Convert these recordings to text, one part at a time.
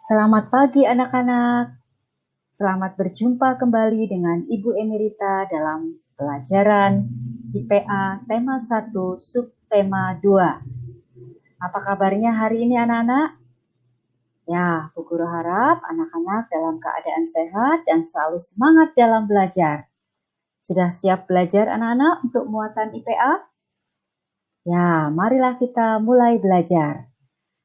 Selamat pagi anak-anak. Selamat berjumpa kembali dengan Ibu Emerita dalam pelajaran IPA tema 1 subtema 2. Apa kabarnya hari ini anak-anak? Ya, Bu Guru harap anak-anak dalam keadaan sehat dan selalu semangat dalam belajar. Sudah siap belajar anak-anak untuk muatan IPA? Ya, marilah kita mulai belajar.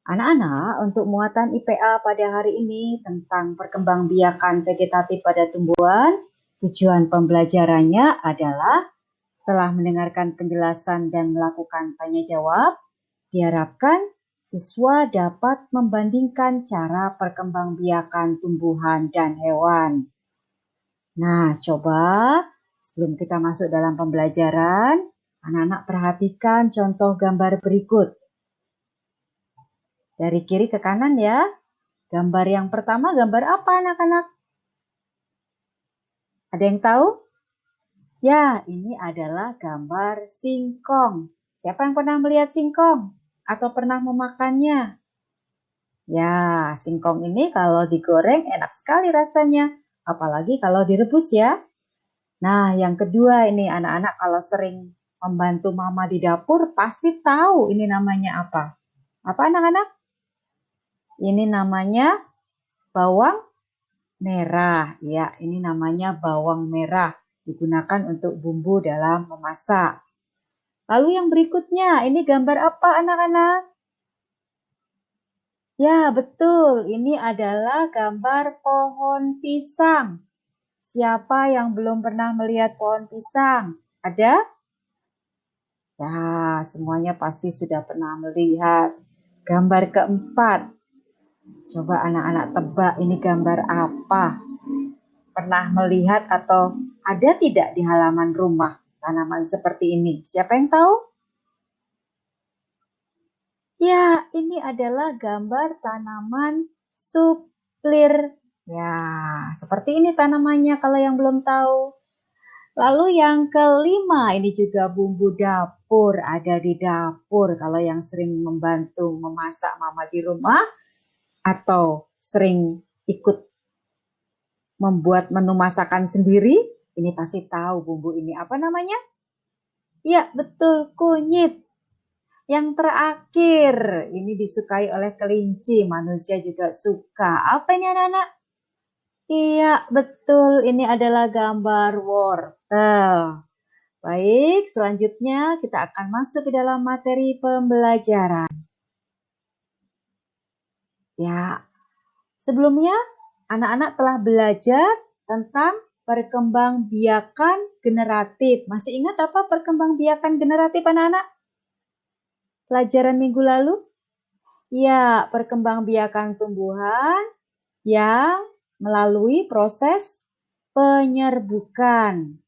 Anak-anak, untuk muatan IPA pada hari ini tentang perkembangbiakan vegetatif pada tumbuhan, tujuan pembelajarannya adalah setelah mendengarkan penjelasan dan melakukan tanya jawab, diharapkan siswa dapat membandingkan cara perkembangbiakan tumbuhan dan hewan. Nah, coba sebelum kita masuk dalam pembelajaran, anak-anak perhatikan contoh gambar berikut. Dari kiri ke kanan ya. Gambar yang pertama, gambar apa anak-anak? Ada yang tahu? Ya, ini adalah gambar singkong. Siapa yang pernah melihat singkong? Atau pernah memakannya? Ya, singkong ini kalau digoreng enak sekali rasanya. Apalagi kalau direbus ya. Nah, yang kedua ini anak-anak kalau sering membantu mama di dapur pasti tahu ini namanya apa. Apa anak-anak? Ini namanya bawang merah. Ya, ini namanya bawang merah. Digunakan untuk bumbu dalam memasak. Lalu yang berikutnya, ini gambar apa anak-anak? Ya, betul. Ini adalah gambar pohon pisang. Siapa yang belum pernah melihat pohon pisang? Ada? Ya, semuanya pasti sudah pernah melihat. Gambar keempat. Coba anak-anak tebak ini gambar apa? Pernah melihat atau ada tidak di halaman rumah tanaman seperti ini? Siapa yang tahu? Ya, ini adalah gambar tanaman suplir. Ya, seperti ini tanamannya kalau yang belum tahu. Lalu yang kelima, ini juga bumbu dapur, ada di dapur. Kalau yang sering membantu memasak mama di rumah atau sering ikut membuat menu masakan sendiri, ini pasti tahu bumbu ini apa namanya? Ya, betul, kunyit. Yang terakhir, ini disukai oleh kelinci, manusia juga suka. Apa ini anak-anak? Iya, betul, ini adalah gambar wortel. Baik, selanjutnya kita akan masuk ke dalam materi pembelajaran. Ya, sebelumnya anak-anak telah belajar tentang perkembangbiakan generatif. Masih ingat apa perkembangbiakan generatif anak-anak? Pelajaran minggu lalu? Ya, perkembangbiakan tumbuhan yang melalui proses penyerbukan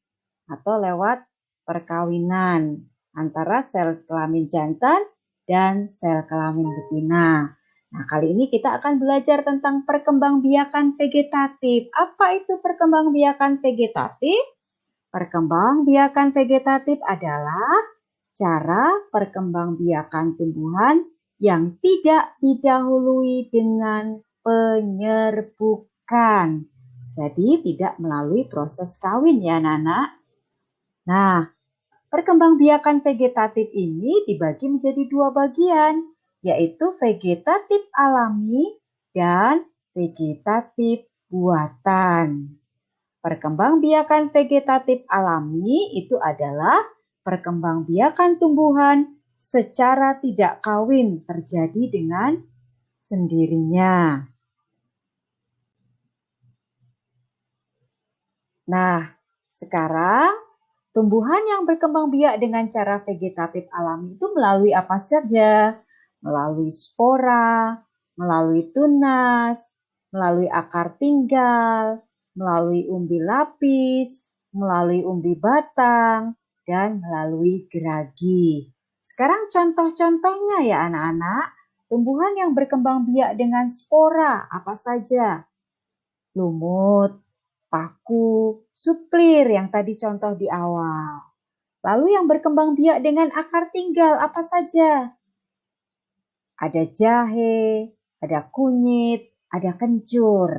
atau lewat perkawinan antara sel kelamin jantan dan sel kelamin betina. Nah, kali ini kita akan belajar tentang perkembangbiakan vegetatif. Apa itu perkembangbiakan vegetatif? Perkembangbiakan vegetatif adalah cara perkembangbiakan tumbuhan yang tidak didahului dengan penyerbukan. Jadi tidak melalui proses kawin ya anak-anak. Nah, perkembangbiakan vegetatif ini dibagi menjadi dua bagian, yaitu vegetatif alami dan vegetatif buatan. Perkembangbiakan vegetatif alami itu adalah perkembangbiakan tumbuhan secara tidak kawin terjadi dengan sendirinya. Nah, sekarang tumbuhan yang berkembang biak dengan cara vegetatif alami itu melalui apa saja? Melalui spora, melalui tunas, melalui akar tinggal, melalui umbi lapis, melalui umbi batang, dan melalui geragi. Sekarang contoh-contohnya ya anak-anak. Tumbuhan yang berkembang biak dengan spora apa saja? Lumut, paku, suplir yang tadi contoh di awal. Lalu yang berkembang biak dengan akar tinggal apa saja? Ada jahe, ada kunyit, ada kencur,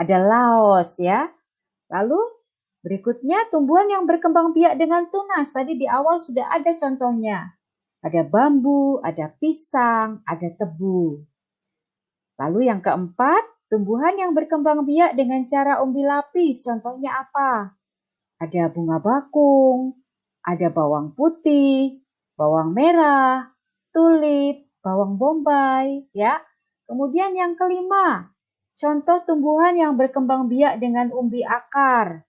ada laos ya. Lalu berikutnya tumbuhan yang berkembang biak dengan tunas. Tadi di awal sudah ada contohnya. Ada bambu, ada pisang, ada tebu. Lalu yang keempat, tumbuhan yang berkembang biak dengan cara umbi lapis. Contohnya apa? Ada bunga bakung, ada bawang putih, bawang merah, tulip, bawang bombay, ya. Kemudian yang kelima, contoh tumbuhan yang berkembang biak dengan umbi akar.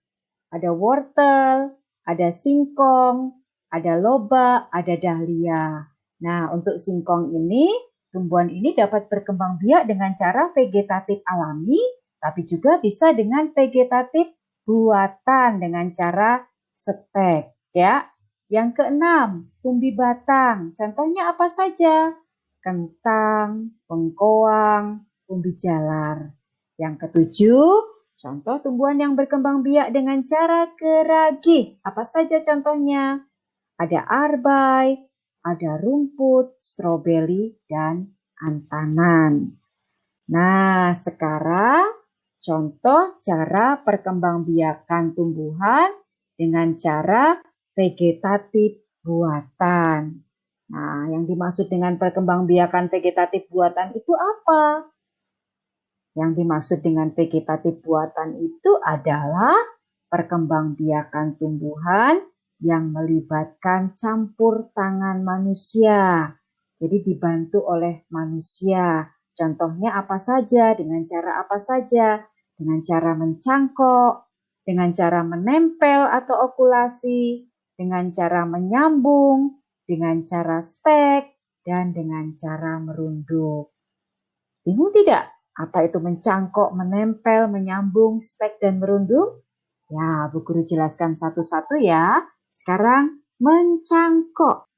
Ada wortel, ada singkong, ada lobak, ada dahlia. Nah, untuk singkong ini, tumbuhan ini dapat berkembang biak dengan cara vegetatif alami, tapi juga bisa dengan vegetatif buatan dengan cara stek, ya. Yang keenam, umbi batang. Contohnya apa saja? Kentang, bengkoang, umbi jalar. Yang ketujuh, contoh tumbuhan yang berkembang biak dengan cara geragih. Apa saja contohnya? Ada arbai, ada rumput, stroberi, dan antanan. Nah, sekarang contoh cara perkembangbiakan tumbuhan dengan cara vegetatif buatan. Nah, yang dimaksud dengan perkembangbiakan vegetatif buatan itu apa? Yang dimaksud dengan vegetatif buatan itu adalah perkembangbiakan tumbuhan yang melibatkan campur tangan manusia. Jadi dibantu oleh manusia. Contohnya apa saja, dengan cara apa saja? Dengan cara mencangkok, dengan cara menempel atau okulasi, dengan cara menyambung, dengan cara stek, dan dengan cara merunduk. Bingung tidak? Apa itu mencangkok, menempel, menyambung, stek, dan merunduk? Ya, Bu Guru jelaskan satu-satu ya. Sekarang mencangkok.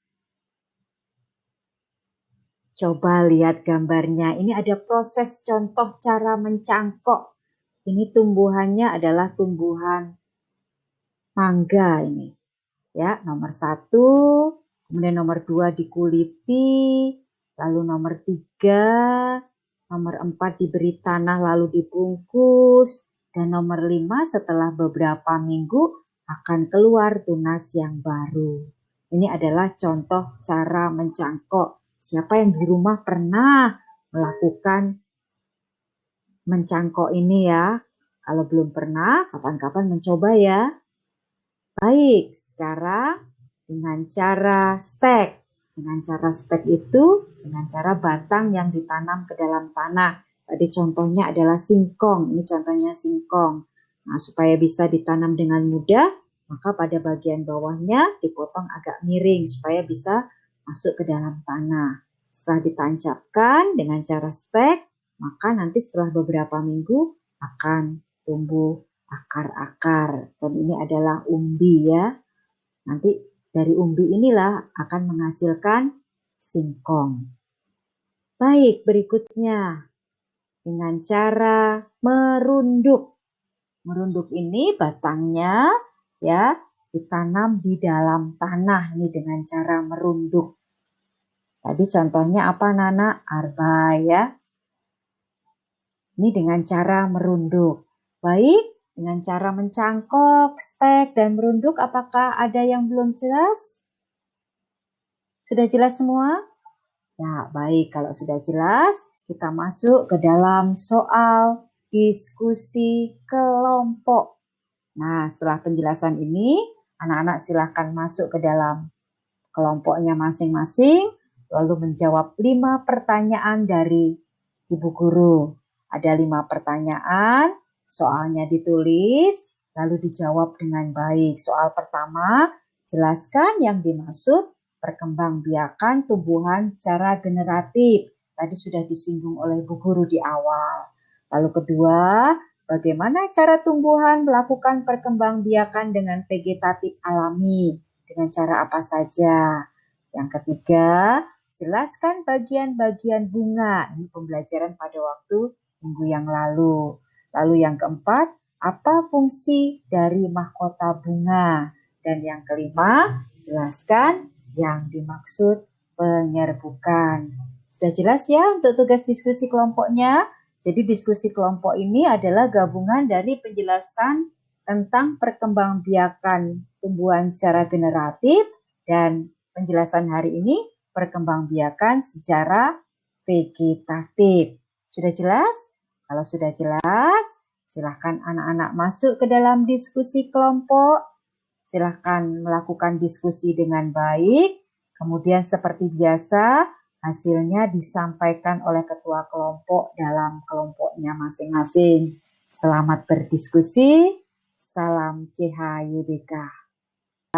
Coba lihat gambarnya. Ini ada proses contoh cara mencangkok. Ini tumbuhannya adalah tumbuhan mangga ini. Ya, nomor 1, kemudian nomor 2 dikuliti, lalu nomor 3, nomor 4 diberi tanah lalu dibungkus, dan nomor 5 setelah beberapa minggu akan keluar tunas yang baru. Ini adalah contoh cara mencangkok. Siapa yang di rumah pernah melakukan mencangkok ini ya? Kalau belum pernah, kapan-kapan mencoba ya. Baik, sekarang dengan cara stek. Dengan cara stek itu dengan cara batang yang ditanam ke dalam tanah. Tadi contohnya adalah singkong. Ini contohnya singkong. Nah, supaya bisa ditanam dengan mudah, maka pada bagian bawahnya dipotong agak miring supaya bisa masuk ke dalam tanah. Setelah ditancapkan dengan cara stek, maka nanti setelah beberapa minggu akan tumbuh akar-akar. Dan ini adalah umbi ya. Nanti dari umbi inilah akan menghasilkan singkong. Baik, berikutnya dengan cara merunduk. Merunduk ini batangnya ya ditanam di dalam tanah ini dengan cara merunduk. Tadi contohnya apa Nana? Arba ya. Ini dengan cara merunduk. Baik, dengan cara mencangkok, stek, dan merunduk, apakah ada yang belum jelas? Sudah jelas semua? Ya, baik. Kalau sudah jelas, kita masuk ke dalam soal diskusi kelompok. Nah, setelah penjelasan ini, anak-anak silahkan masuk ke dalam kelompoknya masing-masing, lalu menjawab 5 pertanyaan dari Ibu Guru. Ada 5 pertanyaan, soalnya ditulis, lalu dijawab dengan baik. Soal pertama, jelaskan yang dimaksud perkembangbiakan tumbuhan secara generatif. Tadi sudah disinggung oleh Bu Guru di awal. Lalu kedua, bagaimana cara tumbuhan melakukan perkembangbiakan dengan vegetatif alami? Dengan cara apa saja? Yang ketiga, jelaskan bagian-bagian bunga. Ini pembelajaran pada waktu minggu yang lalu. Lalu yang keempat, apa fungsi dari mahkota bunga? Dan yang kelima, jelaskan yang dimaksud penyerbukan. Sudah jelas ya untuk tugas diskusi kelompoknya? Jadi diskusi kelompok ini adalah gabungan dari penjelasan tentang perkembangbiakan tumbuhan secara generatif dan penjelasan hari ini perkembangbiakan secara vegetatif. Sudah jelas? Kalau sudah jelas, silahkan anak-anak masuk ke dalam diskusi kelompok. Silahkan melakukan diskusi dengan baik. Kemudian seperti biasa, hasilnya disampaikan oleh ketua kelompok dalam kelompoknya masing-masing. Selamat berdiskusi. Salam CHYBK.